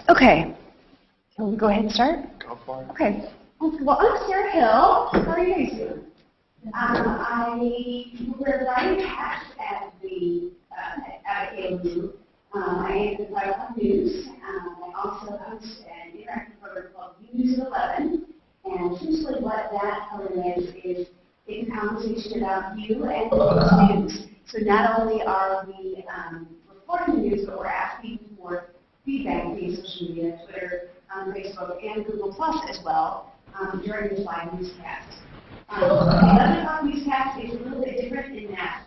Okay. Can we go ahead and start? Go for it. Okay. Well, I'm Sarah Hill. How are you guys doing? We're writing hacks at the at KMU. I am the writer of news. I also host an interactive program called News 11. And essentially what that program is it's a conversation about you and the news. So not only are we reporting the news, but we're asking for feedback via social media, Twitter, Facebook, and Google Plus as well during this live newscast. The 11 o'clock newscast is a little bit different in that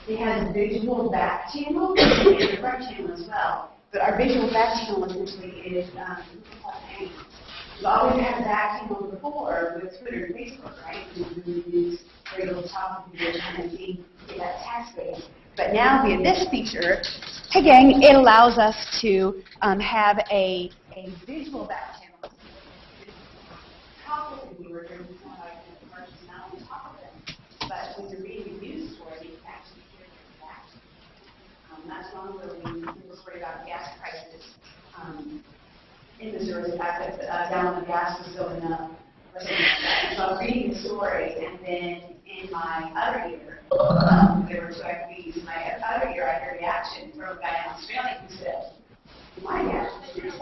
it has a visual back channel and a front channel as well. But our visual back channel essentially is Google Plus Hangouts. We've always had a back channel before with Twitter and Facebook, right? We're able to talk with people and see that task base. But now via this feature, hey gang, it allows us to have a visual back channel. Talk with the viewer during the commercials, not only talk with them, but when you're reading a news story, you can actually hear the reaction. That's one where we were worried about gas prices in Missouri, the fact that a gallon of gas was going up. So I was reading the story, and then in my other ear, there were two FBs. In my other ear, I heard a reaction from a guy in Australia who said, "My gas is $6."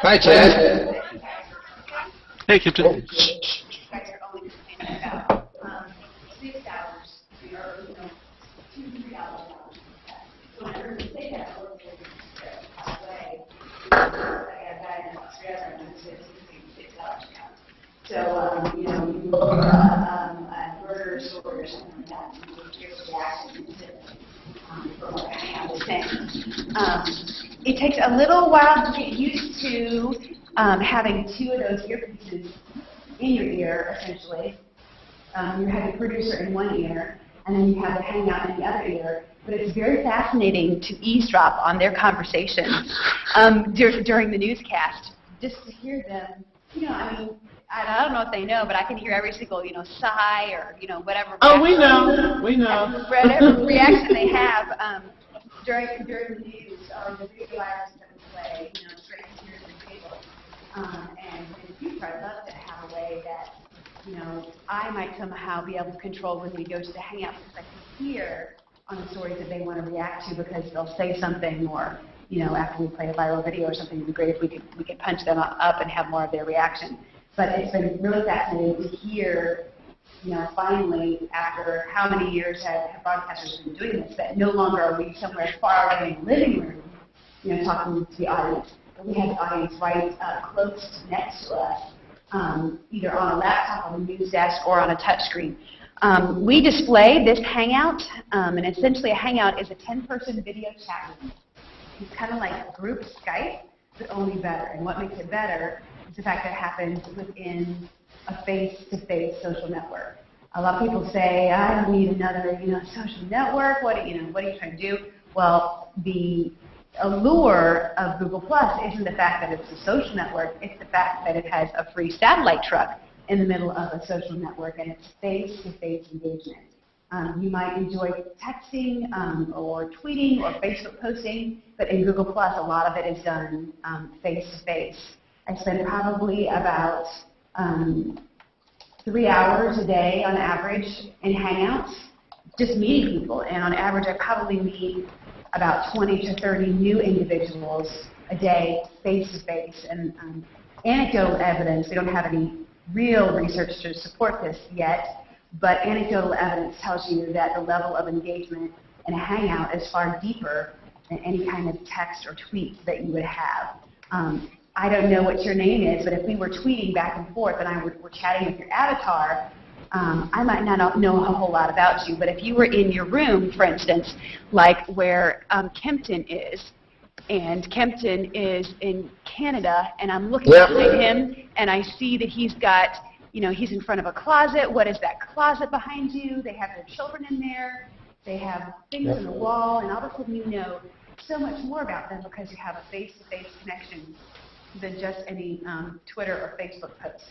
Hi, Chad. Hey, Captain. You guys are only complaining about $6 or 2 to $3 hours. So when I heard him say that, I looked at the way. I got a guy in Australia who said $6 now. So, you can look at a murder story or something like that, and you hear the reaction from what I was saying. It takes a little while to get used to having two of those earpieces in your ear, essentially. You have the producer in one ear, and then you have the Hangout in the other ear. But it's very fascinating to eavesdrop on their conversations during the newscast, just to hear them. I don't know if they know, but I can hear every single, sigh or, whatever. Oh, we know. Whatever reaction they have during the news or the video items that we play, straight to hear the table. And in the future, I'd love to have a way that, I might somehow be able to control when we go to the Hangout because I can hear on the stories that they want to react to because they'll say something or, after we play a viral video or something, it would be great if we could punch them up and have more of their reaction. But it's been really fascinating to hear, finally, after how many years have broadcasters been doing this, that no longer are we somewhere far away in the living room, talking to the audience, but we have the audience right close next to us, either on a laptop, on a news desk, or on a touch screen. We display this Hangout, and essentially a Hangout is a 10-person video chat room. It's kind of like group Skype, but only better. And what makes it better is the fact that it happens within a face-to-face social network. A lot of people say, I don't need another, social network. What are you trying to do? Well, the allure of Google Plus isn't the fact that it's a social network. It's the fact that it has a free satellite truck in the middle of a social network, and it's face-to-face engagement. You might enjoy texting or tweeting or Facebook posting, but in Google Plus, a lot of it is done face-to-face. I spend probably about 3 hours a day on average in Hangouts, just meeting people. And on average, I probably meet about 20 to 30 new individuals a day, face-to-face. And anecdotal evidence, we don't have any real research to support this yet, but anecdotal evidence tells you that the level of engagement in a Hangout is far deeper than any kind of text or tweet that you would have. I don't know what your name is, but if we were tweeting back and forth and we're chatting with your avatar, I might not know a whole lot about you, but if you were in your room, for instance, like where Kempton is, and Kempton is in Canada, and I'm looking at him, and I see that he's got, he's in front of a closet. What is that closet behind you? They have their children in there. They have things on the wall, and all of a sudden you know so much more about them because you have a face-to-face connection than just any Twitter or Facebook post.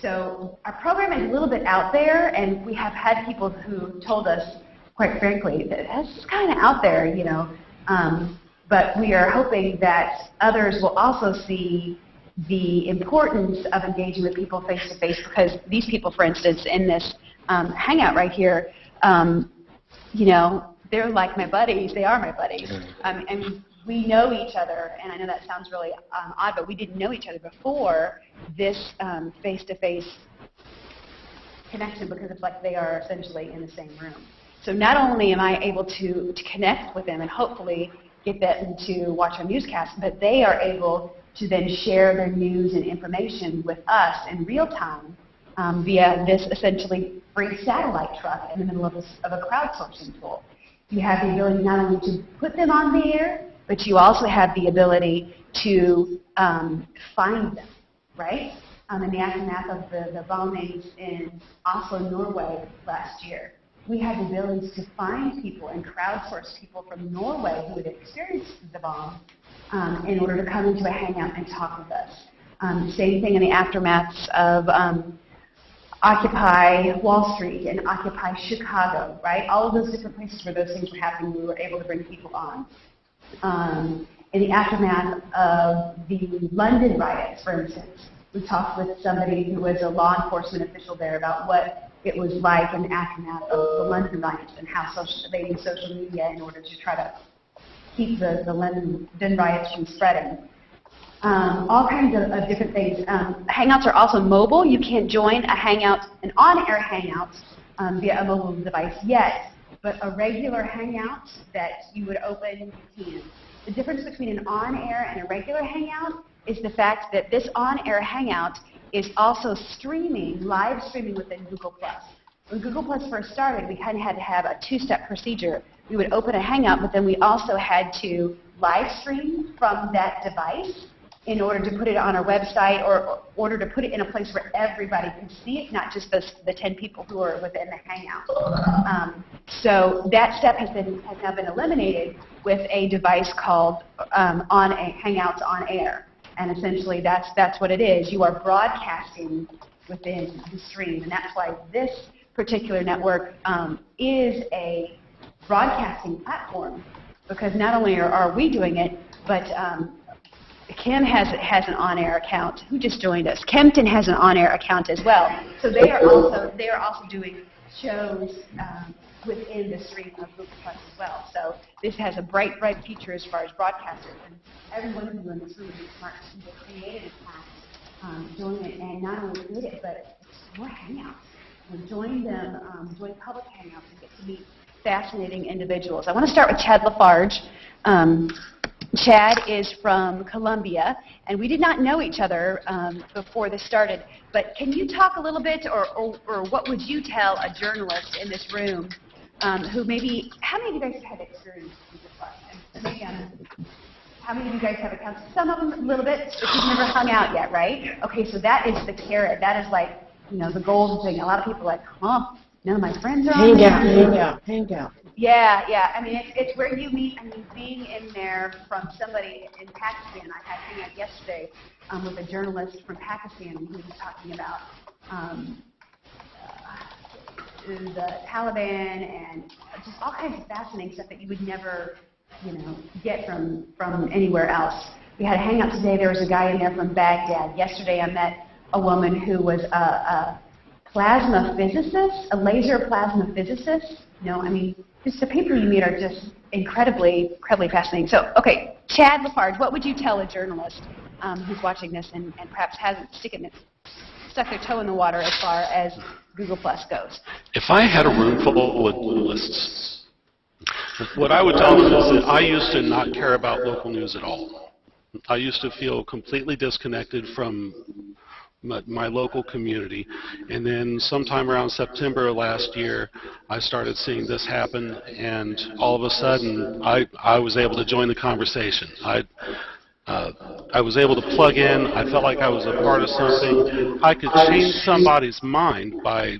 So our program is a little bit out there, and we have had people who told us, quite frankly, that it's kind of out there, but we are hoping that others will also see the importance of engaging with people face-to-face, because these people, for instance, in this hangout right here, you know, they're like my buddies. They are my buddies. And we know each other, and I know that sounds really odd, but we didn't know each other before this face-to-face connection, because it's like they are essentially in the same room. So not only am I able to connect with them and hopefully get them to watch our newscast, but they are able to then share their news and information with us in real time via this essentially free satellite truck in the middle of a crowdsourcing tool. You have the ability not only to put them on the air, but you also have the ability to find them, right? In the aftermath of the bombings in Oslo, Norway last year, we had the ability to find people and crowdsource people from Norway who had experienced the bomb in order to come into a hangout and talk with us. Same thing in the aftermaths of Occupy Wall Street and Occupy Chicago, right? All of those different places where those things were happening, we were able to bring people on. In the aftermath of the London riots, for instance, we talked with somebody who was a law enforcement official there about what it was like in the aftermath of the London riots and how they used social media in order to try to keep the London riots from spreading. All kinds of different things. Hangouts are also mobile. You can't join a hangout, an on-air hangout via a mobile device yet, but a regular hangout that you would open, you can. The difference between an on-air and a regular hangout is the fact that this on-air hangout is also streaming, live streaming within Google+. When Google+ first started, we kind of had to have a two-step procedure. We would open a hangout, but then we also had to live stream from that device in order to put it on our website or order to put it in a place where everybody can see it, not just the 10 people who are within the hangout. So that step has now been eliminated with a device called Hangouts On Air. And essentially that's what it is. You are broadcasting within the stream, and that's why this particular network is a broadcasting platform, because not only are we doing it, but Kim has an on-air account. Who just joined us? Kempton has an on-air account as well. So they are also doing shows within the stream of Google Plus as well. So this has a bright future as far as broadcasters. And everyone who in this room is smart to create an account, join it, and not only create it, but explore Hangouts. Join them, join public Hangouts, and get to meet fascinating individuals. I want to start with Chad Lafarge. Chad is from Colombia, and we did not know each other before this started. But can you talk a little bit, or what would you tell a journalist in this room who maybe, how many of you guys have had experience with this question? How many of you guys have accounts? Some of them a little bit, but you've never hung out yet, right? Okay, so that is the carrot. That is like, you know, the golden thing. A lot of people are like, huh, none of my friends are on there. Hangout. Yeah. I mean, it's where you meet. I mean, being in there from somebody in Pakistan. I had a hangout yesterday with a journalist from Pakistan who was talking about the Taliban and just all kinds of fascinating stuff that you would never, you know, get from anywhere else. We had a hangout today. There was a guy in there from Baghdad. Yesterday, I met a woman who was a plasma physicist, a laser plasma physicist. You know, I mean, just the people you meet are just incredibly fascinating. So, okay, Chad Lafarge, what would you tell a journalist who's watching this and perhaps hasn't stuck their toe in the water as far as Google Plus goes? If I had a room full of journalists, what I would tell them is that I used to not care about local news at all. I used to feel completely disconnected from my local community, and then sometime around September last year I started seeing this happen, and all of a sudden I was able to join the conversation. I was able to plug in. I felt like I was a part of something. I could change somebody's mind by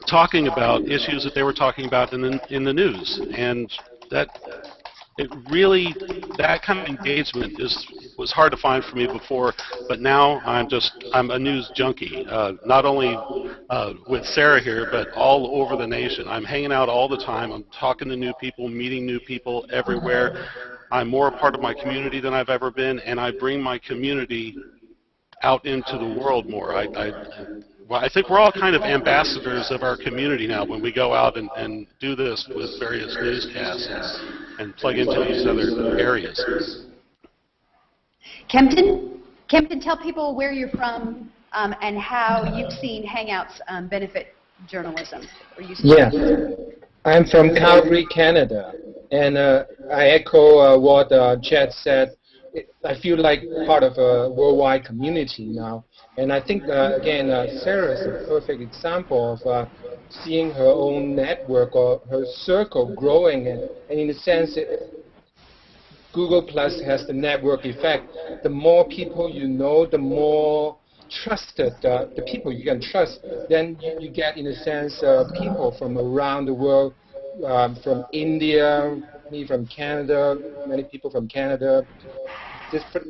talking about issues that they were talking about in the news, and that kind of engagement was hard to find for me before, but now I'm a news junkie, not only with Sarah here, but all over the nation. I'm hanging out all the time. I'm talking to new people, meeting new people everywhere. I'm more a part of my community than I've ever been, and I bring my community out into the world more. Well, I think we're all kind of ambassadors of our community now when we go out and do this with various newscasts and plug into these other areas. Kempton, tell people where you're from and how you've seen Hangouts benefit journalism. Yeah, I'm from Calgary, Canada, and I echo what Chad said. I feel like part of a worldwide community now. And I think, again, Sarah is a perfect example of seeing her own network or her circle growing. And in a sense, Google Plus has the network effect. The more people you know, the more trusted, the people you can trust, then you get, in a sense, people from around the world, from India, me from Canada, many people from Canada,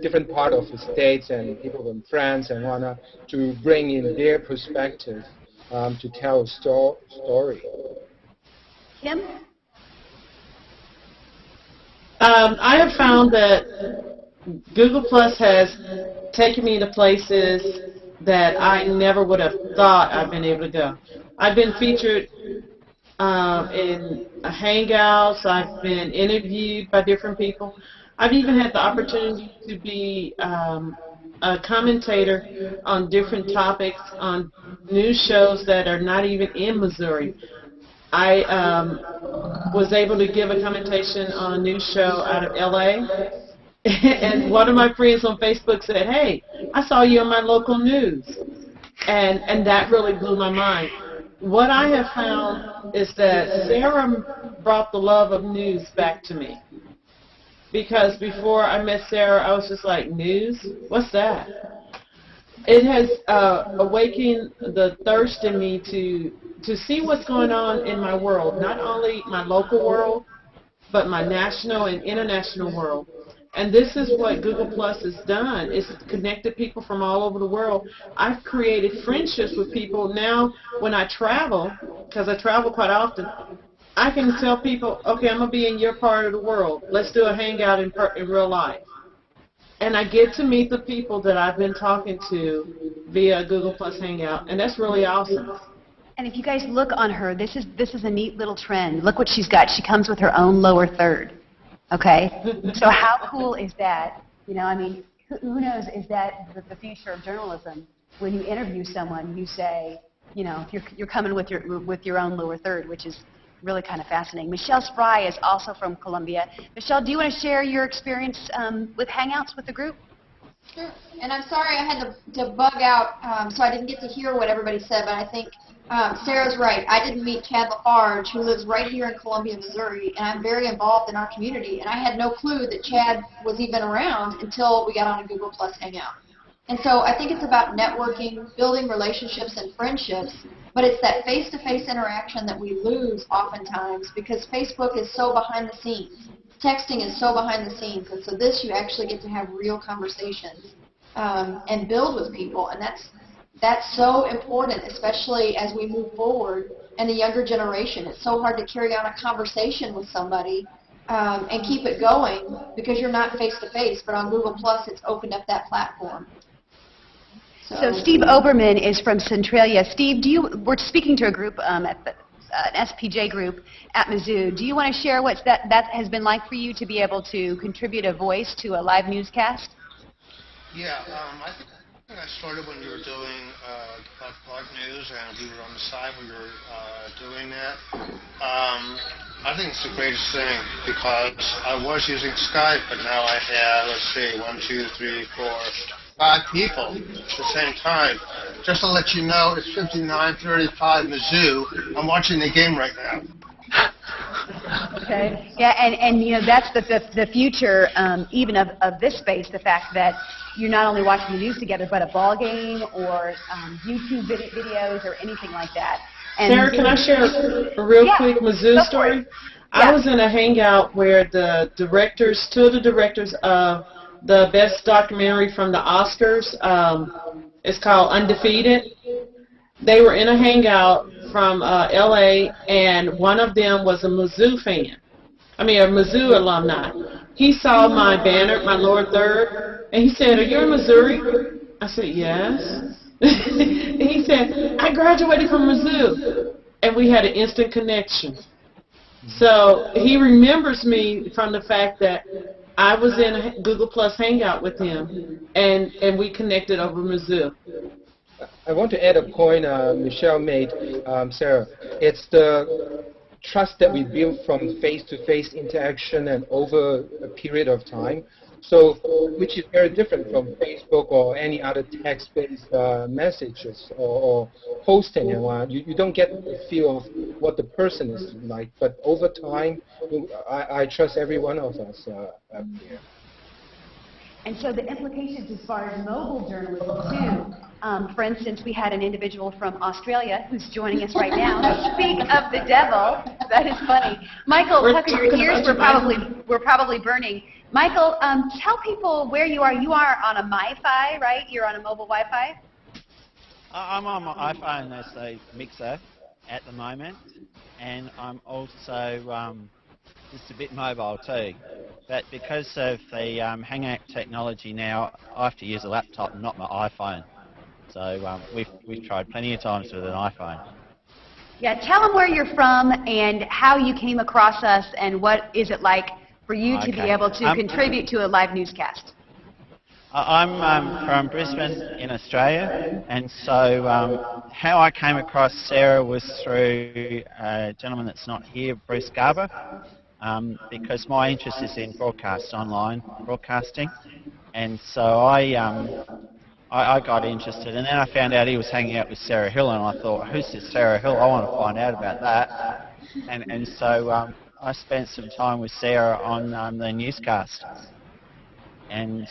different part of the States and people from France and whatnot, to bring in their perspective to tell a story. Kim? I have found that Google Plus has taken me to places that I never would have thought I'd been able to go. I've been featured in Hangouts. I've been interviewed by different people. I've even had the opportunity to be a commentator on different topics on news shows that are not even in Missouri. I was able to give a commentation on a news show out of LA, and one of my friends on Facebook said, "Hey, I saw you on my local news," and that really blew my mind. What I have found is that Sarah brought the love of news back to me. Because before I met Sarah, I was just like, news? What's that? It has awakened the thirst in me to see what's going on in my world, not only my local world, but my national and international world. And this is what Google Plus has done. It's connected people from all over the world. I've created friendships with people. Now, when I travel, because I travel quite often, I can tell people, okay, I'm going to be in your part of the world. Let's do a hangout in real life. And I get to meet the people that I've been talking to via Google Plus Hangout, and that's really awesome. And if you guys look on her, this is a neat little trend. Look what she's got. She comes with her own lower third. Okay? So how cool is that? You know, I mean, who knows, is that the future of journalism? When you interview someone, you say, you know, you're coming with your own lower third, which is really kind of fascinating. Michelle Spry is also from Columbia. Michelle, do you want to share your experience with Hangouts with the group? Sure. And I'm sorry I had to bug out, so I didn't get to hear what everybody said, but I think Sarah's right. I didn't meet Chad Lafarge, who lives right here in Columbia, Missouri, and I'm very involved in our community, and I had no clue that Chad was even around until we got on a Google Plus Hangout. And so I think it's about networking, building relationships and friendships, but it's that face-to-face interaction that we lose oftentimes because Facebook is so behind the scenes. Texting is so behind the scenes, and so this you actually get to have real conversations and build with people, and that's so important, especially as we move forward and the younger generation. It's so hard to carry on a conversation with somebody and keep it going because you're not face-to-face, but on Google Plus it's opened up that platform. So Steve Oberman is from Centralia. Steve, we're speaking to a group at an SPJ group at Mizzou. Do you want to share what that has been like for you to be able to contribute a voice to a live newscast? Yeah, I think I started when you were doing Clark News, and we were on the side when you were doing that. I think it's the greatest thing because I was using Skype, but now I have, let's see, 1, 2, 3, 4, 5 people at the same time. Just to let you know, it's 59-35 Mizzou. I'm watching the game right now. Okay. Yeah, and you know that's the future even of this space. The fact that you're not only watching the news together, but a ball game or YouTube videos or anything like that. And Sarah, can I share a real quick Mizzou story? Yeah. I was in a hangout where the directors, two of the directors of the best documentary from the Oscars, it's called Undefeated. They were in a hangout from LA, and one of them was a Mizzou fan. a Mizzou alumni. He saw my banner, my lower third, and he said, "Are you in Missouri?" I said, "Yes." And he said, "I graduated from Mizzou," and we had an instant connection. So he remembers me from the fact that I was in a Google Plus Hangout with him, and we connected over Mizzou. I want to add a point Michelle made, Sarah. It's the trust that we build from face-to-face interaction and over a period of time. So, which is very different from Facebook or any other text-based messages or posting. And you don't get the feel of what the person is like. But over time, I trust every one of us up here. And so the implications as far as mobile journalism too, for instance, we had an individual from Australia who's joining us right now. Speak of the devil. That is funny. Michael, Tucker, your ears were probably burning. Michael, tell people where you are. You are on a MiFi, right? You're on a mobile Wi-Fi? I'm on my iPhone as a mixer at the moment, and I'm also just a bit mobile too. But because of the Hangout technology now, I have to use a laptop, not my iPhone. So we've tried plenty of times with an iPhone. Yeah, tell them where you're from and how you came across us, and what is it like for you to be able to contribute to a live newscast. I'm from Brisbane in Australia, and so how I came across Sarah was through a gentleman that's not here, Bruce Garber, because my interest is in online broadcasting, and so I got interested, and then I found out he was hanging out with Sarah Hill, and I thought, who's this Sarah Hill? I want to find out about that, and so I spent some time with Sarah on the newscast. And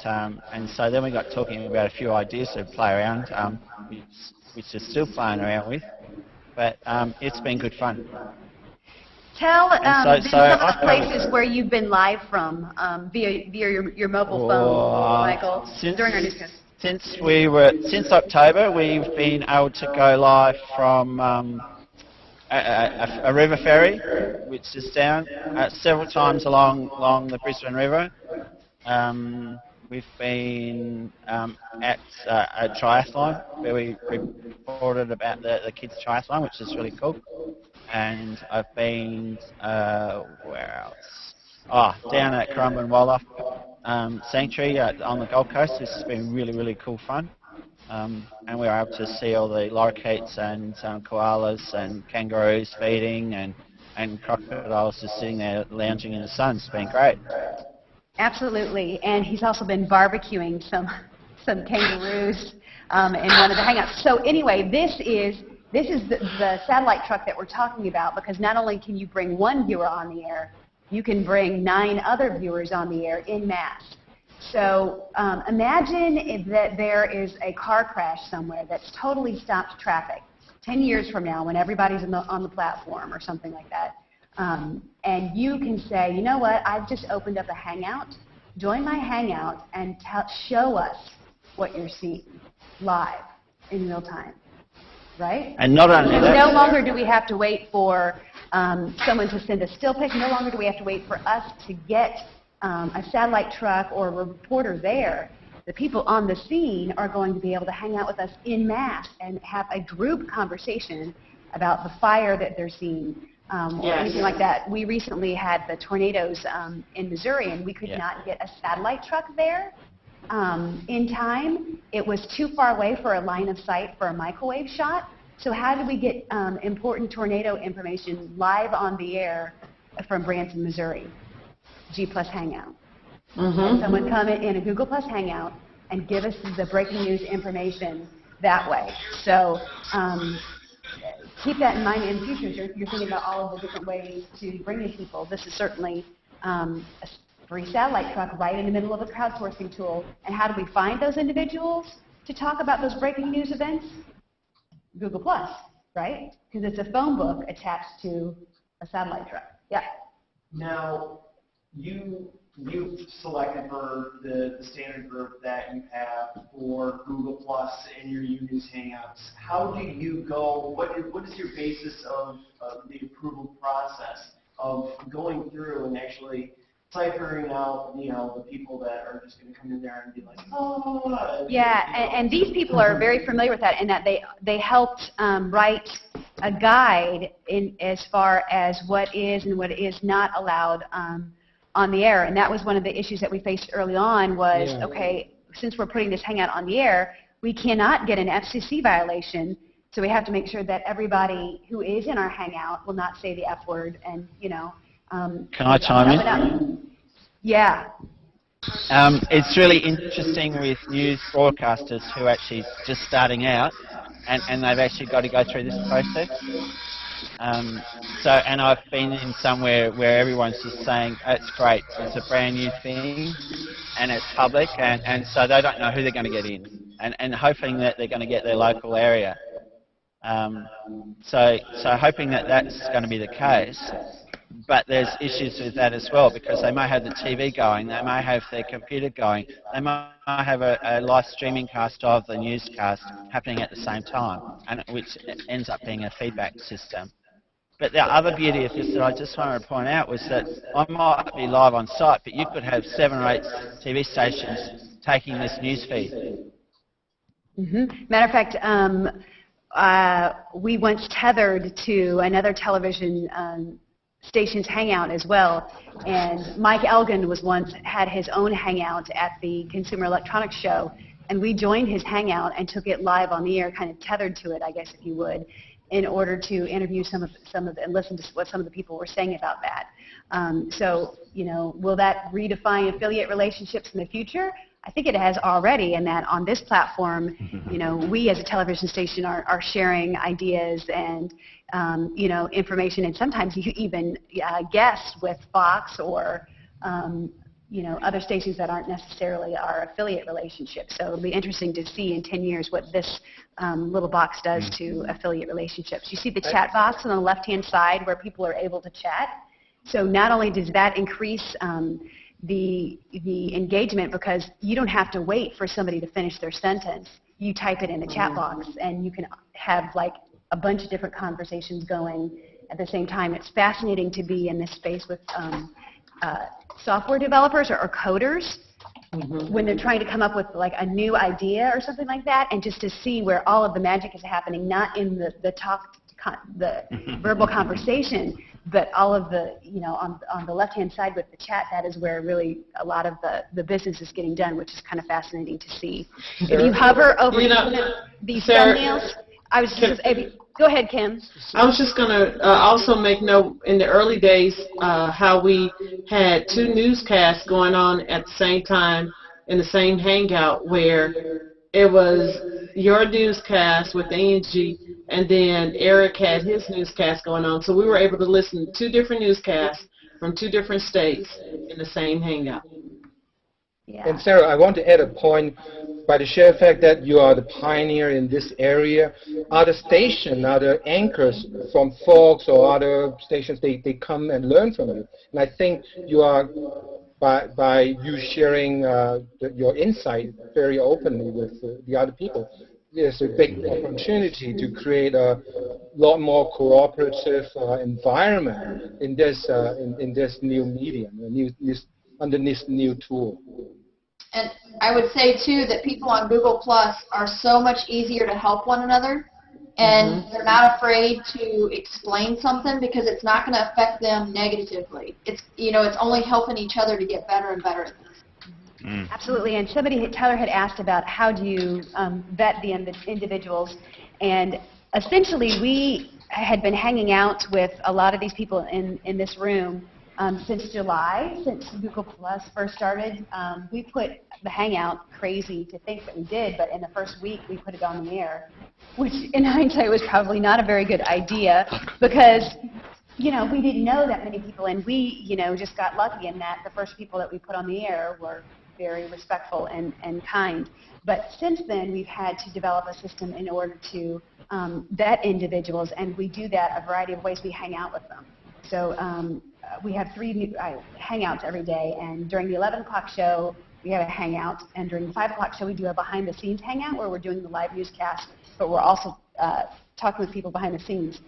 so then we got talking about a few ideas to play around, which we're still playing around with, but it's been good fun. Tell some of the places where you've been live from via your mobile phone, Michael, during our newscast. Since October, we've been able to go live from a river ferry, which is down several times along the Brisbane River. We've been at a triathlon where we reported about the kids' triathlon, which is really cool. And I've been, where else? Down at Currumbin Wildlife Sanctuary on the Gold Coast. This has been really, really cool fun. And we were able to see all the lorikeets and koalas and kangaroos feeding and crocodiles just sitting there lounging in the sun. It's been great. Absolutely, and he's also been barbecuing some kangaroos in one of the hangouts. So anyway, this is the satellite truck that we're talking about, because not only can you bring one viewer on the air, you can bring 9 other viewers on the air en masse. So imagine that there is a car crash somewhere that's totally stopped traffic 10 years from now when everybody's on the platform or something like that. And you can say, you know what, I've just opened up a Hangout. Join my Hangout and show us what you're seeing live in real time, right? And not only that, no longer do we have to wait for someone to send a still pic. No longer do we have to wait for us to get a satellite truck or a reporter there. The people on the scene are going to be able to hang out with us en masse and have a group conversation about the fire that they're seeing. Or anything like that. We recently had the tornadoes in Missouri, and we could not get a satellite truck there in time. It was too far away for a line of sight for a microwave shot. So how did we get important tornado information live on the air from Branson, Missouri? G Plus Hangout. And someone come in a Google Plus Hangout and give us the breaking news information that way. So keep that in mind in the future. You're thinking about all of the different ways to bring in people. This is certainly a free satellite truck right in the middle of a crowdsourcing tool. And how do we find those individuals to talk about those breaking news events? Google Plus, right? Because it's a phone book attached to a satellite truck. Yeah. Now, you've selected for the standard group that you have for Google Plus and your U-News Hangouts. How do you go, what is your basis of the approval process? of going through and actually ciphering out, the people that are just going to come in there and be like, oh. Yeah, and these people are very familiar with that in that they helped write a guide in as far as what is and what is not allowed on the air. And that was one of the issues that we faced early on was, okay, since we're putting this Hangout on the air, we cannot get an FCC violation, so we have to make sure that everybody who is in our Hangout will not say the F word and, Can I chime in? Yeah. It's really interesting with news broadcasters who are actually just starting out, and they've actually got to go through this process. And I've been in somewhere where everyone's just saying, oh, it's great, it's a brand new thing, and it's public, and so they don't know who they're going to get in, and hoping that they're going to get their local area. So hoping that that's going to be the case. But there's issues with that as well, because they may have the TV going, they may have their computer going, they might have a live streaming cast of the newscast happening at the same time, and which ends up being a feedback system. But the other beauty of this that I just wanted to point out was that I might be live on site, but you could have 7 or 8 TV stations taking this news feed. Matter of fact, we once tethered to another television station's Hangout as well, and Mike Elgin was once had his own Hangout at the Consumer Electronics Show, and we joined his Hangout and took it live on the air, kind of tethered to it, I guess, if you would, in order to interview some of and listen to what some of the people were saying about that. So, will that redefine affiliate relationships in the future? I think it has already, in that on this platform, we as a television station are sharing ideas and information, and sometimes you even guest with Fox or other stations that aren't necessarily our affiliate relationships. So it'll be interesting to see in 10 years what this little box does to affiliate relationships. You see the chat box on the left-hand side where people are able to chat. So not only does that increase the engagement, because you don't have to wait for somebody to finish their sentence. You type it in the chat box, and you can have like a bunch of different conversations going at the same time. It's fascinating to be in this space with software developers or coders when they're trying to come up with like a new idea or something like that, and just to see where all of the magic is happening, not in the verbal conversation, but all of the, on the left-hand side with the chat, that is where really a lot of the business is getting done, which is kind of fascinating to see. If you hover over these thumbnails, I was just, go ahead, Kim. I was just going to also make note, in the early days, how we had 2 newscasts going on at the same time in the same Hangout, where it was your newscast with Angie, and then Eric had his newscast going on. So we were able to listen to 2 different newscasts from 2 different states in the same Hangout. Yeah. And Sarah, I want to add a point. By the sheer fact that you are the pioneer in this area, other anchors from Fox or other stations, they come and learn from you. And I think you are, by you sharing your insight very openly with the other people, there's a big opportunity to create a lot more cooperative environment in this new medium, under this new tool. And I would say, too, that people on Google Plus are so much easier to help one another, and they're not afraid to explain something because it's not going to affect them negatively. It's only helping each other to get better and better at this. Absolutely, and Tyler had asked about how do you vet the individuals, and essentially we had been hanging out with a lot of these people in this room since July, since Google Plus first started. We put the Hangout, crazy to think that we did, but in the first week we put it on the air, which in hindsight was probably not a very good idea, because we didn't know that many people, and we just got lucky in that the first people that we put on the air were very respectful and kind. But since then we've had to develop a system in order to vet individuals, and we do that a variety of ways. We hang out with them. So we have 3 new Hangouts every day, and during the 11 o'clock show, we have a Hangout, and during the 5 o'clock show, we do a behind-the-scenes Hangout where we're doing the live newscast, but we're also talking with people behind the scenes.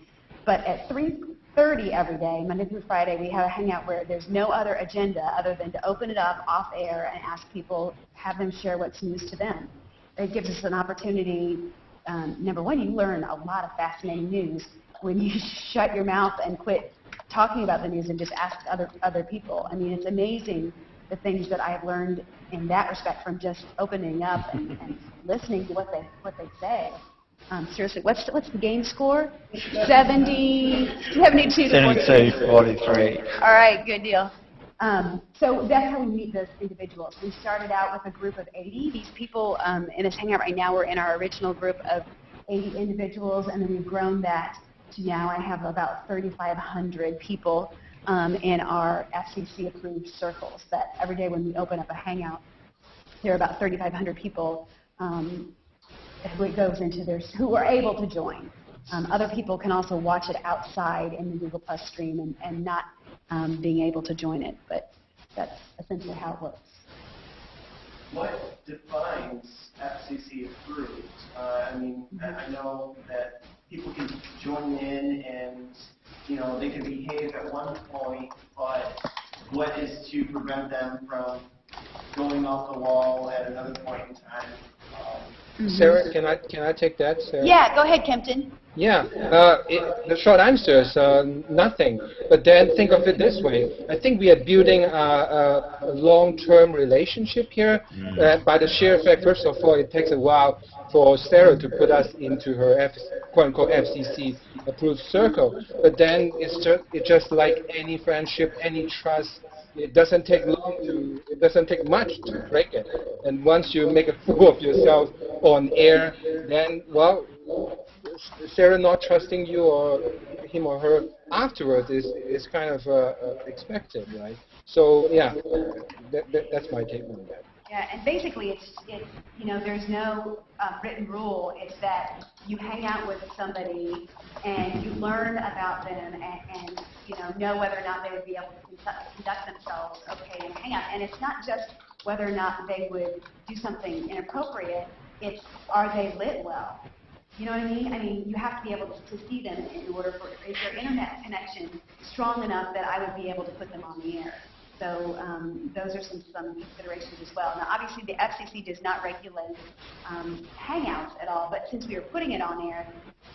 But at 3 30 every day, Monday through Friday. We have a hangout where there's no other agenda other than to open it up off air and ask people, have them share what's news to them. It gives us an opportunity. Number one, you learn a lot of fascinating news when you shut your mouth and quit talking about the news and just ask other people. I mean, it's amazing the things that I've learned in that respect from just opening up and listening to what they say. Seriously, what's the game score? 72 to 43. All right, good deal. So that's how we meet those individuals. We started out with a group of 80. These people in this hangout right now, we're in our original group of 80 individuals, and then we've grown that to now I have about 3,500 people in our FCC-approved circles. That every day when we open up a hangout, there are about 3,500 people who it goes into who are able to join. Other people can also watch it outside in the Google Plus stream and not being able to join it, but that's essentially how it works. What defines FCC approved? I mean, I know that people can join in and, they can behave at one point, but what is to prevent them from going off the wall at another point in time? Sarah, can I take that, Sarah? Yeah, go ahead, Kempton. Yeah, the short answer is nothing. But then think of it this way. I think we are building a long-term relationship here. By the sheer fact, first of all, it takes a while for Sarah to put us into her quote-unquote FCC-approved circle. But then it's just like any friendship, any trust. It doesn't take much to break it. And once you make a fool of yourself on air, then, well, Sarah not trusting you or him or her afterwards is kind of expected, right? So, yeah, that's my take on that. Yeah, and basically it's there's no written rule. It's that you hang out with somebody and you learn about them and know whether or not they would be able to conduct themselves okay in a hangout. And it's not just whether or not they would do something inappropriate. It's, are they lit well? You know what I mean? I mean, you have to be able to see them in order for, is their internet connection strong enough that I would be able to put them on the air? So those are some considerations as well. Now, obviously, the FCC does not regulate Hangouts at all, but since we are putting it on air,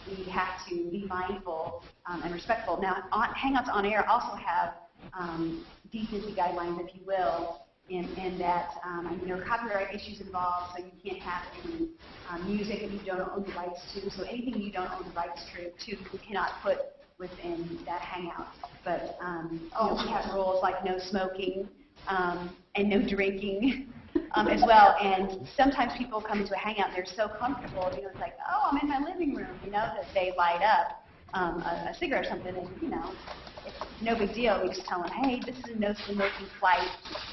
we have to be mindful and respectful. Now, Hangouts On Air also have decency guidelines, if you will, in that there are copyright issues involved, so you can't have any music that you don't own the rights to. So anything you don't own the rights to, you cannot put within that hangout. But we have rules like no smoking and no drinking as well. And sometimes people come into a hangout and they're so comfortable, it's like, oh, I'm in my living room, that they light up a cigarette or something, and it's no big deal. We just tell them, hey, this is a no smoking flight,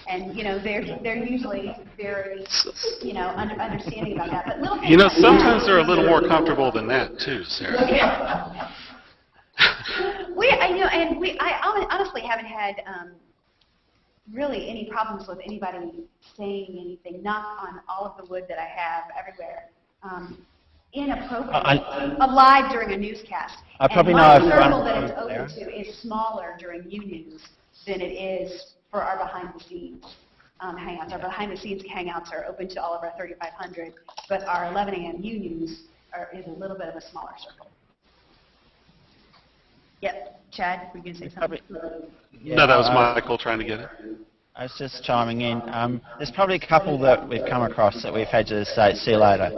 and they're usually very understanding about that. But little things sometimes they're a little more comfortable than that too, Sarah. Yeah. I honestly haven't had really any problems with anybody saying anything. Knock on all of the wood that I have everywhere. Inappropriate, live during a newscast. I probably know and I've the circle run that it's there. open to is smaller during U-News than it is for our behind-the-scenes hangouts. Our behind-the-scenes hangouts are open to all of our 3,500, but our 11 a.m. U-News is a little bit of a smaller circle. Yep, Chad, were you going to say something? No, that was Michael trying to get it. I was just chiming in. There's probably a couple that we've come across that we've had to say, see you later,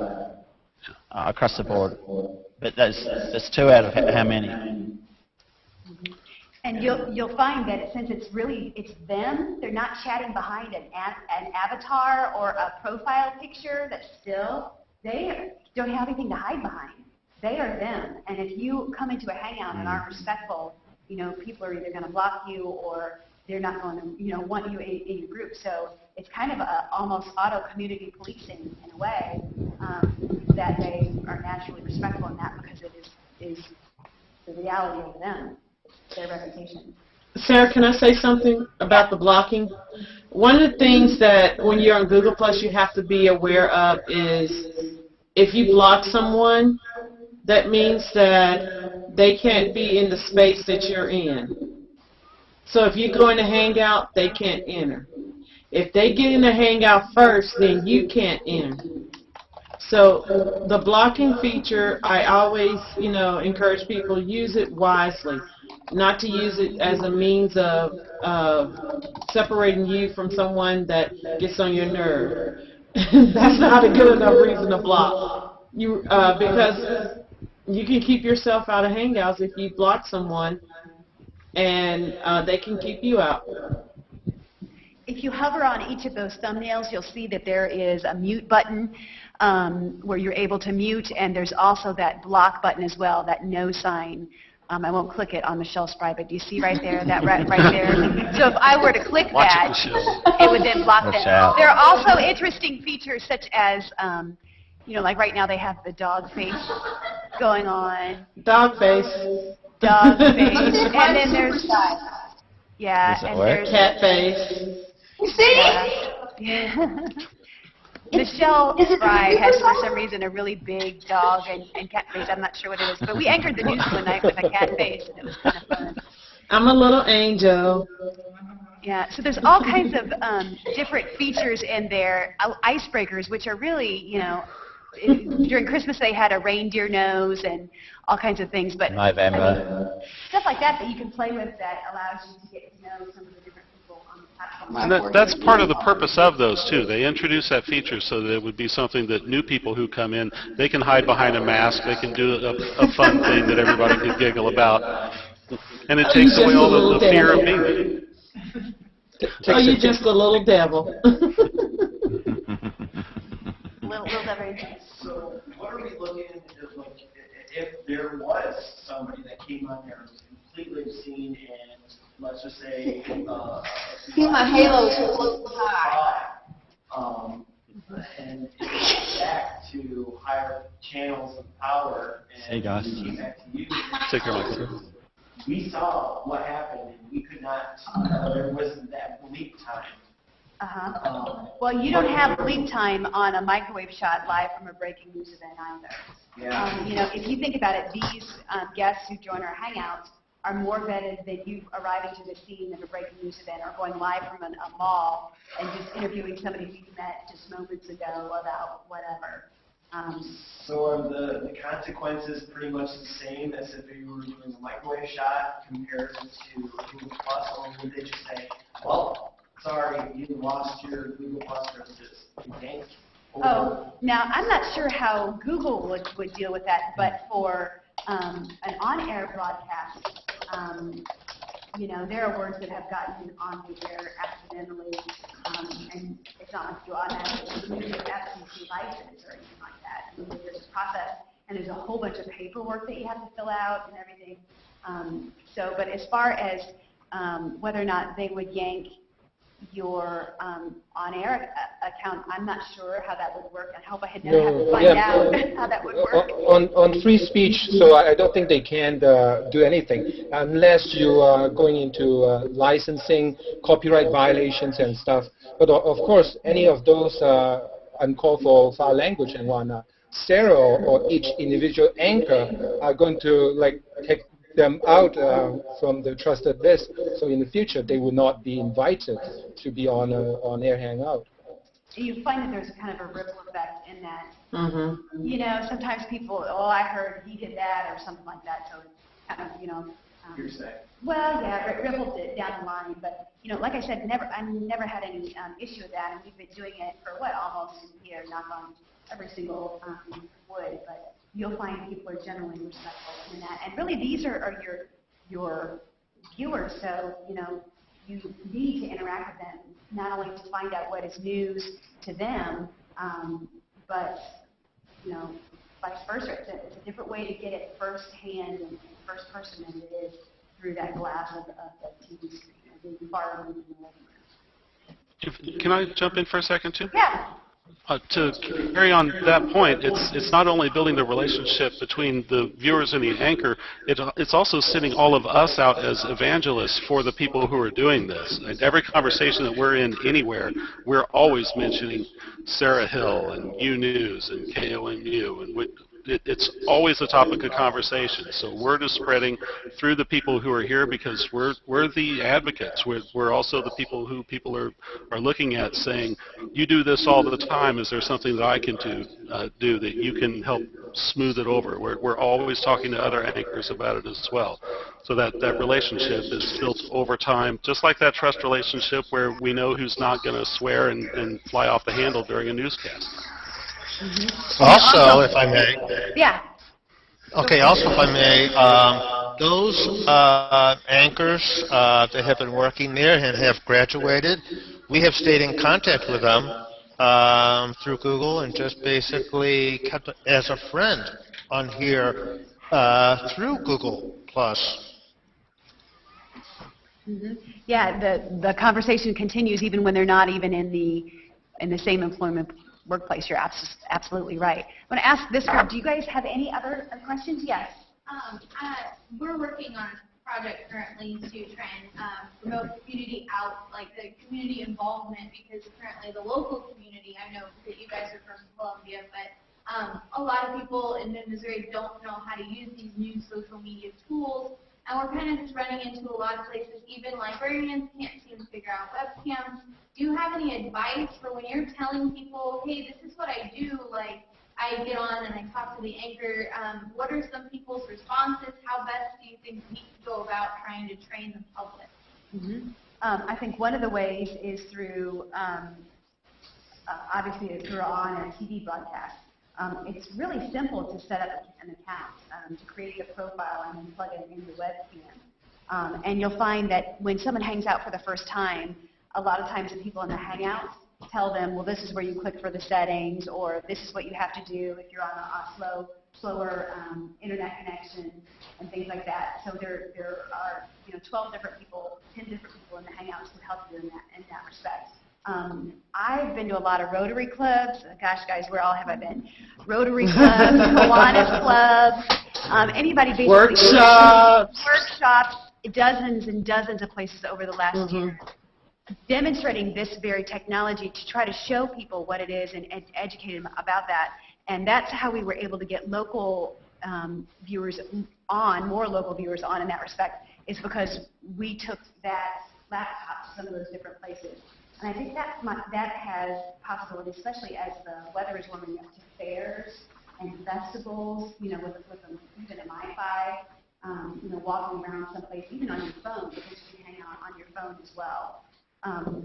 across the board. But there's two out of how many? And you'll find that since it's them, they're not chatting behind an avatar or a profile picture that they don't have anything to hide behind. They are them. And if you come into a hangout and aren't respectful, people are either going to block you or they're not going to, want you in your group. So it's kind of almost auto community policing in a way that they are naturally respectful in that because it is the reality of them, their reputation. Sarah, can I say something about the blocking? One of the things that when you're on Google Plus you have to be aware of is if you block someone, that means that they can't be in the space that you're in. So if you go in a Hangout, they can't enter. If they get in the Hangout first, then you can't enter. So the blocking feature, I always, encourage people to use it wisely, not to use it as a means of separating you from someone that gets on your nerve. That's not a good enough reason to block. Because you can keep yourself out of Hangouts if you block someone, and they can keep you out. If you hover on each of those thumbnails, you'll see that there is a mute button where you're able to mute, and there's also that block button as well, that no sign. I won't click it on Michelle's Spry, but do you see right there, that right there? So if I were to click that, it would then block that. There are also interesting features such as, like right now they have the dog face going on. Dog face. Dog face. And then there's, there's cat face. You see? Yeah. Michelle Spry has, for some reason, a really big dog and cat face. I'm not sure what it is. But we anchored the news one night with a cat face, and it was kind of fun. I'm a little angel. Yeah, so there's all kinds of different features in there, icebreakers, which are really, during Christmas they had a reindeer nose and all kinds of things. But November. Stuff like that you can play with that allows you to get to know some of the different people on the platform. And that's part of the purpose of those, too. They introduce that feature so that it would be something that new people who come in, they can hide behind a mask, they can do a fun thing that everybody can giggle about. And it takes away all the fear of being there. You're just a little devil. little devil. So what are we looking at, like, if there was somebody that came on there and was completely obscene and, let's just say, See my halos floating high. And back to higher channels of power and back to you. Take care, Michael. We saw what happened, and we could not. There wasn't that bleep time. Well, you don't have bleep time on a microwave shot live from a breaking news event either. Yeah. If you think about it, these guests who join our Hangouts are more vetted than you arriving to the scene of a breaking news event or going live from a mall and just interviewing somebody who you met just moments ago about whatever. So are the consequences pretty much the same as if you were doing a microwave shot compared to Google Plus, or would they just say, well, sorry, you lost your Google Plus privileges, thanks? Now I'm not sure how Google would deal with that, but for an on-air broadcast, there are words that have gotten on the air accidentally, and it's not like you automatically lose your FCC license or anything like that. There's a process, and there's a whole bunch of paperwork that you have to fill out and everything. But as far as whether or not they would yank your on-air account, I'm not sure how that would work. I hope I had never had to find out how that would work. On free speech, so I don't think they can do anything unless you are going into licensing, copyright violations and stuff. But of course, any of those uncalled for foul language and whatnot, Sarah or each individual anchor are going to take them out from the trusted list, so in the future they will not be invited to be on air hangout. You find that there's a kind of a ripple effect in that. Mm-hmm. Sometimes people, I heard he did that or something like that, so it's kind of, Hearsay. Well, yeah, it rippled it down the line, but like I said, I never had any issue with that, and we've been doing it for almost a year, knock on every single wood, but you'll find people are generally respectful in that. And really, these are your viewers, so you need to interact with them, not only to find out what is news to them, but vice versa. It's a different way to get it firsthand and first person than it is through that glass of the TV screen, the bar room in the living room. Can I jump in for a second, too? Yeah. To carry on that point, it's not only building the relationship between the viewers and the anchor, it's also sending all of us out as evangelists for the people who are doing this. And every conversation that we're in anywhere, we're always mentioning Sarah Hill and U News and KOMU and it's always a topic of conversation. So word is spreading through the people who are here because we're the advocates. We're also the people who people are looking at saying, you do this all the time. Is there something that I can do that you can help smooth it over? We're always talking to other anchors about it as well. So that relationship is built over time, just like that trust relationship where we know who's not going to swear and fly off the handle during a newscast. Also, if I may. Yeah. Okay, also if I may, those anchors that have been working there and have graduated, we have stayed in contact with them through Google and just basically kept as a friend on here through Google+. Yeah, the conversation continues even when they're not even in the same employment workplace. You're absolutely right. I want to ask this group, do you guys have any other questions? Yes. We're working on a project currently to try and promote community out, like the community involvement, because currently the local community, I know that you guys are from Columbia, but a lot of people in Missouri don't know how to use these new social media tools. And we're kind of just running into a lot of places, even librarians can't seem to figure out webcams. Do you have any advice for when you're telling people, hey, this is what I do, like I get on and I talk to the anchor, what are some people's responses? How best do you think we can go about trying to train the public? I think one of the ways is through, obviously through on a TV broadcast. It's really simple to set up an account, to create a profile and then plug it into the webcam. And you'll find that when someone hangs out for the first time, a lot of times the people in the Hangouts tell them, well, this is where you click for the settings, or this is what you have to do if you're on a slower internet connection, and things like that. So there are 12 different people, 10 different people in the Hangouts who help you in that respect. I've been to a lot of Rotary clubs. Gosh, guys, where all have I been? Rotary clubs, Kiwanis clubs, anybody basically. Workshops, dozens and dozens of places over the last year, demonstrating this very technology to try to show people what it is and educate them about that. And that's how we were able to get local viewers on, more local viewers on in that respect, is because we took that laptop to some of those different places. And I think that has possibility, especially as the weather is warming up, to fairs and festivals, with even a MiFi, walking around someplace, even on your phone, because you can hang out on your phone as well.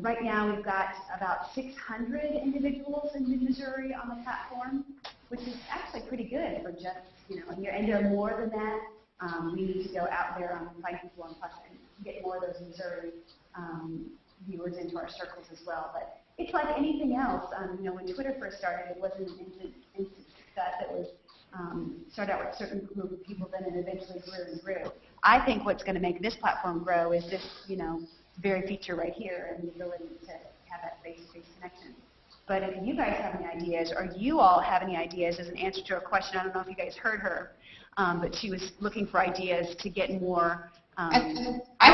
Right now we've got about 600 individuals in Missouri on the platform, which is actually pretty good for just, a year. And there are more than that. We need to go out there and find people on Plus and get more of those Missouri viewers into our circles as well. But it's like anything else. When Twitter first started, it wasn't an instant success. It was started out with a certain group of people, then it eventually grew and grew. I think what's going to make this platform grow is this, very feature right here, and the ability to have that face-to-face connection. But if you guys have any ideas, or you all have any ideas as an answer to a question, I don't know if you guys heard her, but she was looking for ideas to get more. I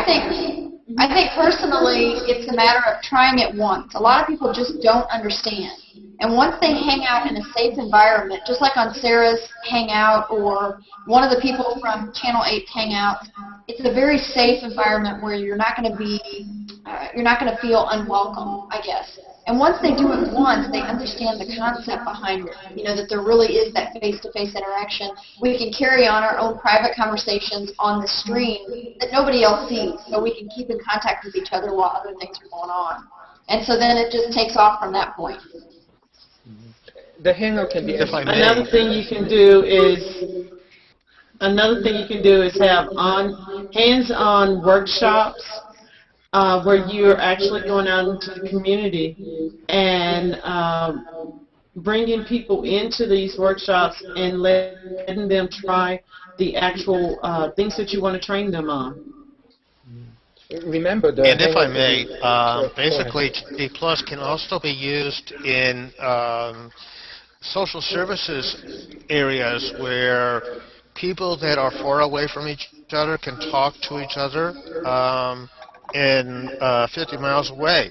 think personally it's a matter of trying it once. A lot of people just don't understand. And once they hang out in a safe environment, just like on Sarah's Hangout or one of the people from Channel 8's Hangout, it's a very safe environment where you're not going to feel unwelcome, I guess. And once they do it once, they understand the concept behind it, that there really is that face-to-face interaction. We can carry on our own private conversations on the stream that nobody else sees, so we can keep in contact with each other while other things are going on. And so then it just takes off from that point. The Hangout can be Another thing you can do is have hands-on workshops where you're actually going out into the community and bringing people into these workshops and letting them try the actual things that you want to train them on. Remember And if I may, basically TV Plus can also be used in social services areas where people that are far away from each other can talk to each other and 50 miles away.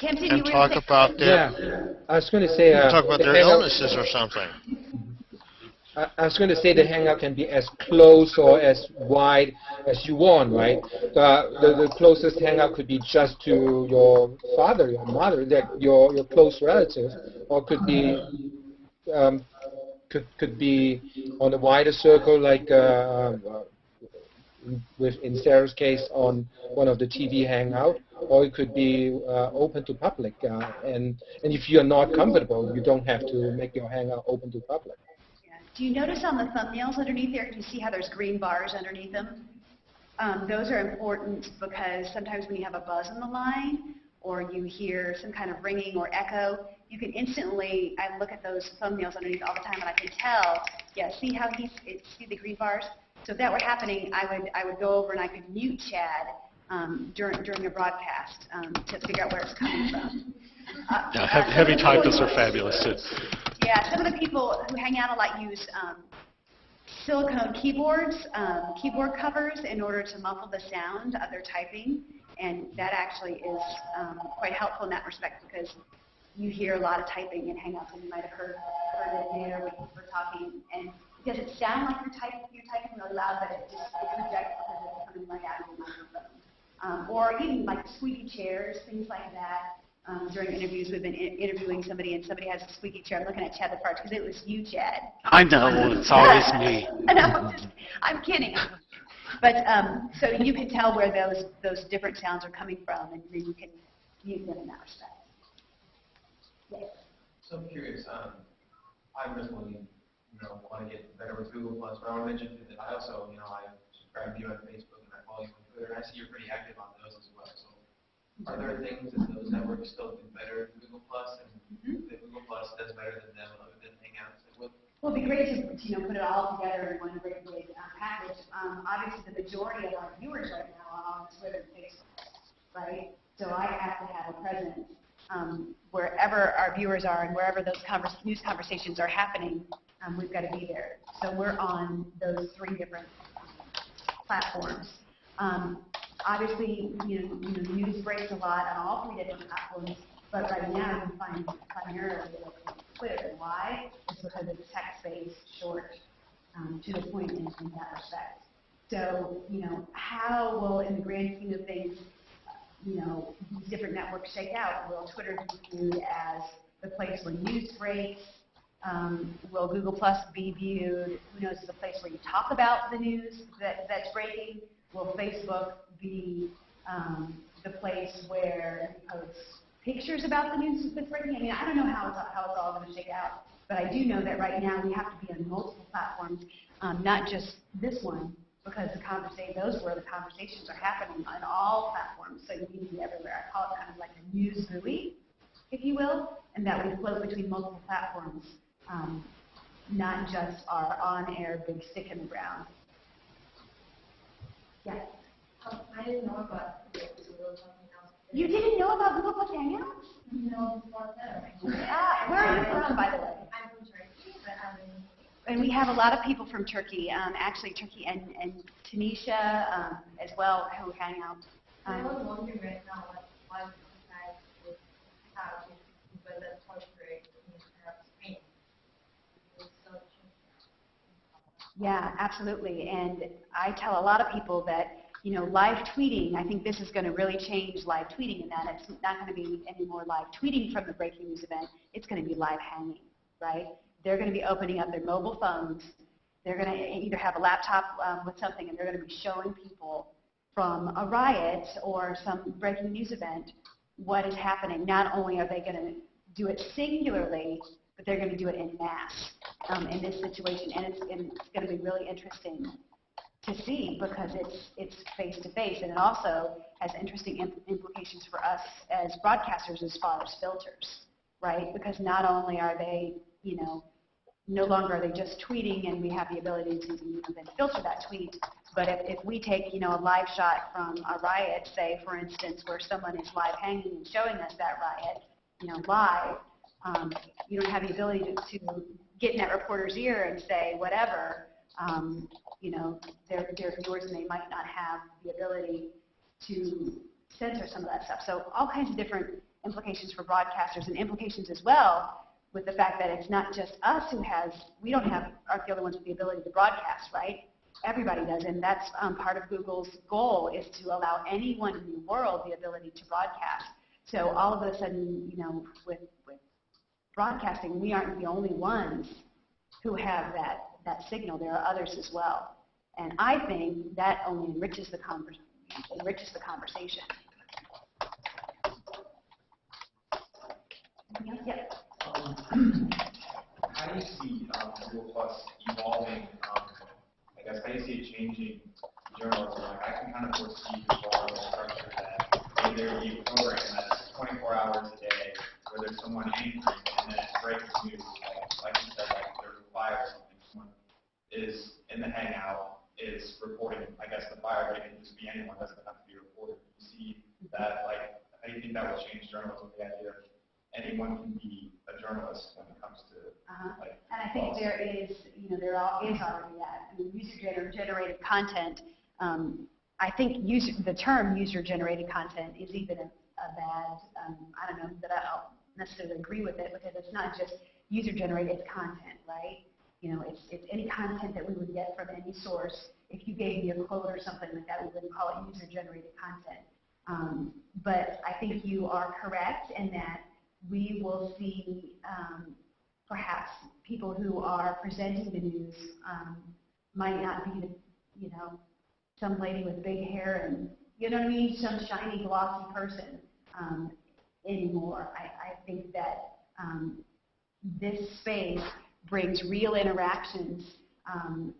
Kempton, you and were talk saying- about their Yeah, I was going to say talk about the their Hangout. illnesses or something. I was going to say the Hangout can be as close or as wide as you want, right? The closest Hangout could be just to your father, your mother, like your close relative, or could be could be on a wider circle, like in Sarah's case on one of the TV Hangout, or it could be open to public. And if you are not comfortable, you don't have to make your Hangout open to public. Do you notice on the thumbnails underneath there, can you see how there's green bars underneath them? Those are important because sometimes when you have a buzz on the line or you hear some kind of ringing or echo, you can instantly, I look at those thumbnails underneath all the time and I can tell, yeah, see how see the green bars? So if that were happening, I would go over and I could mute Chad during a broadcast to figure out where it's coming from. Yeah, heavy typists are fabulous too. Yeah, some of the people who hang out a lot use silicone keyboards, keyboard covers in order to muffle the sound of their typing, and that actually is quite helpful in that respect because you hear a lot of typing in Hangouts, and you might have heard it there when you were talking, and it doesn't sound like you're typing really loud, but it projects because it's coming right out of your microphone. Or even like squeaky chairs, things like that. During interviews, we've been interviewing somebody, and somebody has a squeaky chair. I'm looking at Chad the Parch because it was you, Chad. I know, it's always me. No, I'm kidding. But so you can tell where those different sounds are coming from, and then you can use them in that respect. Yes. So I'm curious. I personally, want to get better with Google Plus, but I want to mention that I also, I subscribe to you on Facebook and I follow you on Twitter, and I see you're pretty active on those as well. So are there things that those networks still do better than Google Plus, and that Google Plus does better than them other than Hangouts? Well, it'd be great to put it all together in one great big package. Obviously, the majority of our viewers right now are on Twitter and Facebook, right? So I have to have a presence wherever our viewers are and wherever those news conversations are happening. We've got to be there. So we're on those 3 different platforms. Obviously, news breaks a lot on all 3 different platforms, but right now you find primarily Twitter. Why? It's because it's text-based, short, to the point in that respect. So, how will, in the grand scheme of things, these different networks shake out? Will Twitter be viewed as the place where news breaks? Will Google Plus be viewed, who knows, as a place where you talk about the news that's breaking? Will Facebook be the place where you post pictures about the news that's breaking? I mean, I don't know how it's all going to shake out, but I do know that right now we have to be on multiple platforms, not just this one, because those where the conversations are happening on all platforms, so you need to be everywhere. I call it kind of like a news buoy, if you will, and that we float between multiple platforms, not just our on-air big stick in the ground. Yes? I didn't know about Google Plus Hangouts. You didn't know about Google Plus Hangouts? No, before that. Where are you from, by the way? I'm from Turkey, but I'm in. And we have a lot of people from Turkey, actually Turkey and Tunisia as well, who hang out. I was wondering right now why you guys would have with the portrait in Spain. Yeah, absolutely. And I tell a lot of people that, live tweeting, I think this is going to really change live tweeting in that it's not going to be any more live tweeting from the breaking news event. It's going to be live hanging, right? They're going to be opening up their mobile phones. They're going to either have a laptop with something, and they're going to be showing people from a riot or some breaking news event what is happening. Not only are they going to do it singularly, but they're going to do it en masse in this situation. And it's going to be really interesting to see because it's face-to-face, and it also has interesting implications for us as broadcasters as far as filters, right? Because not only are they, no longer are they just tweeting and we have the ability to then filter that tweet, but if we take, a live shot from a riot, say, for instance, where someone is live hanging and showing us that riot, live, you don't have the ability to get in that reporter's ear and say whatever, their viewers, and they might not have the ability to censor some of that stuff. So all kinds of different implications for broadcasters and implications as well with the fact that it's not just us who aren't the only ones with the ability to broadcast, right? Everybody does, and that's part of Google's goal is to allow anyone in the world the ability to broadcast. So all of a sudden, with broadcasting, we aren't the only ones who have that signal. There are others as well. And I think that only enriches the conversation. Yep. How do you see Google Plus evolving? I guess how do you see it changing journalism? Like I can kind of foresee evolving a structure that maybe there would be a program that's 24 hours a day where there's someone anchoring and then it's breaking news. Like you said, like there's a fire or something. Someone is in the Hangout is reporting. I guess the fire, but it can just be anyone. Doesn't have to be reported. You see that? Like, how do you think that will change journalism? The idea of anyone can be a journalist when it comes to like. And I think there is already that. I mean, user-generated content. I think the term user-generated content is even a bad. I don't know that I'll necessarily agree with it because it's not just user-generated content, right? It's any content that we would get from any source. If you gave me a quote or something like that, we wouldn't call it user-generated content. But I think you are correct in that we will see perhaps people who are presenting the news might not be some lady with big hair and some shiny glossy person anymore. I think that this space brings real interactions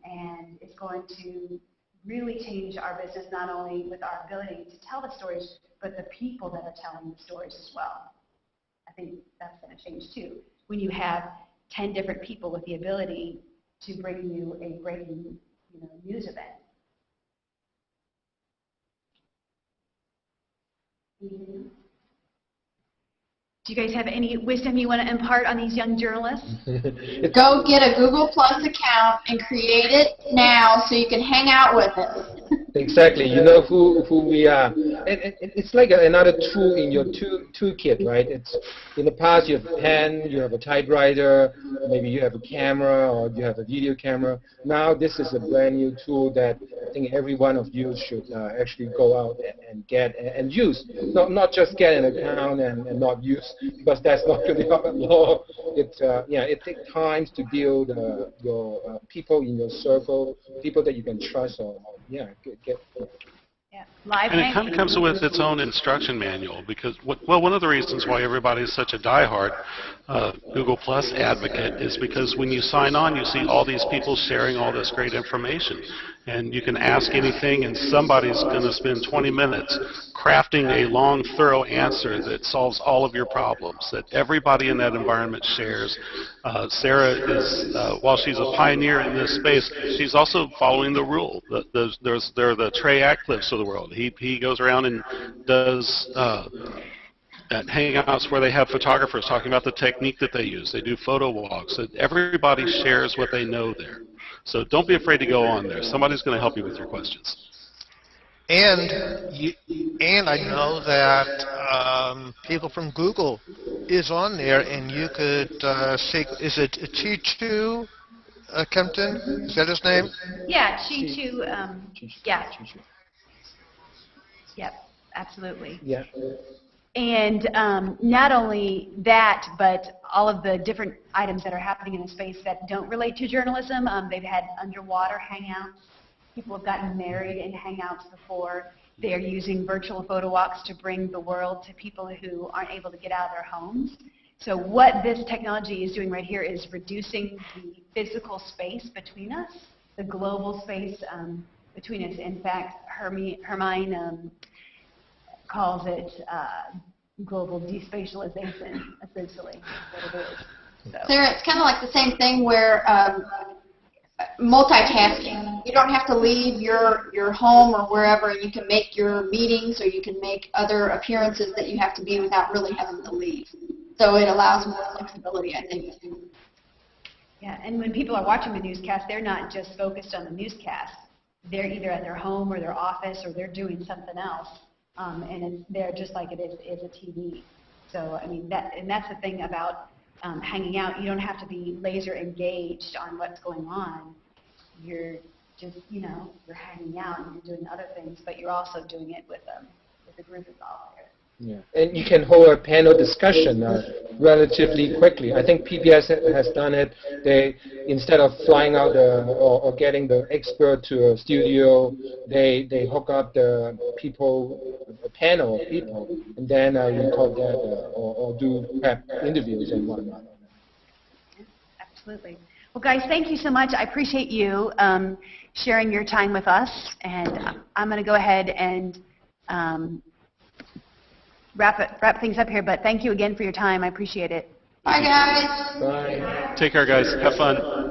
and it's going to really change our business not only with our ability to tell the stories but the people that are telling the stories as well. I think that's going to change too. When you have 10 different people with the ability to bring you a breaking news event. Mm-hmm. Do you guys have any wisdom you want to impart on these young journalists? Go get a Google Plus account and create it now so you can hang out with us. Exactly. You know who we are. It's like another tool in your toolkit, right? It's in the past you have a pen, you have a typewriter, maybe you have a camera or you have a video camera. Now this is a brand new tool that I think every one of you should actually go out and get and use. Not just get an account and not use, because that's not really our law. It takes time to build your people in your circle, people that you can trust or get. Yeah. Live and it kind of comes with its own instruction manual because, one of the reasons why everybody is such a diehard Google Plus advocate is because when you sign on, you see all these people sharing all this great information. And you can ask anything, and somebody's going to spend 20 minutes crafting a long, thorough answer that solves all of your problems, that everybody in that environment shares. Sarah is, while she's a pioneer in this space, she's also following the rule. There are the Trey Atcliffes of the world. He goes around and does at Hangouts where they have photographers talking about the technique that they use. They do photo walks. Everybody shares what they know there. So don't be afraid to go on there. Somebody's going to help you with your questions. And I know that people from Google is on there, and you could say, is it Chi-Chu Kempton? Is that his name? Yeah, Chi-Chu. Yeah. Yep, absolutely. Yeah. And not only that, but all of the different items that are happening in the space that don't relate to journalism. They've had underwater hangouts. People have gotten married in hangouts before. They're using virtual photo walks to bring the world to people who aren't able to get out of their homes. So what this technology is doing right here is reducing the physical space between us, the global space between us. In fact, Hermione calls it global despatialization, essentially, what it is. So. Sarah, it's kind of like the same thing where multitasking. You don't have to leave your home or wherever, and you can make your meetings or you can make other appearances that you have to be without really having to leave. So it allows more flexibility, I think. Yeah, and when people are watching the newscast, they're not just focused on the newscast. They're either at their home or their office or they're doing something else. And they're just like it is a TV. So, I mean, that's the thing about hanging out. You don't have to be laser engaged on what's going on. You're just, you're hanging out and you're doing other things, but you're also doing it with the group involved there. Yeah, and you can hold a panel discussion relatively quickly. I think PBS has done it. They, instead of flying out or getting the expert to a studio, they hook up the people, a panel of people, and then record that or do prep interviews and whatnot. Absolutely. Well, guys, thank you so much. I appreciate you sharing your time with us, and I'm going to go ahead and wrap things up here, but thank you again for your time. I appreciate it. Bye, guys. Bye. Take care, guys. Have fun.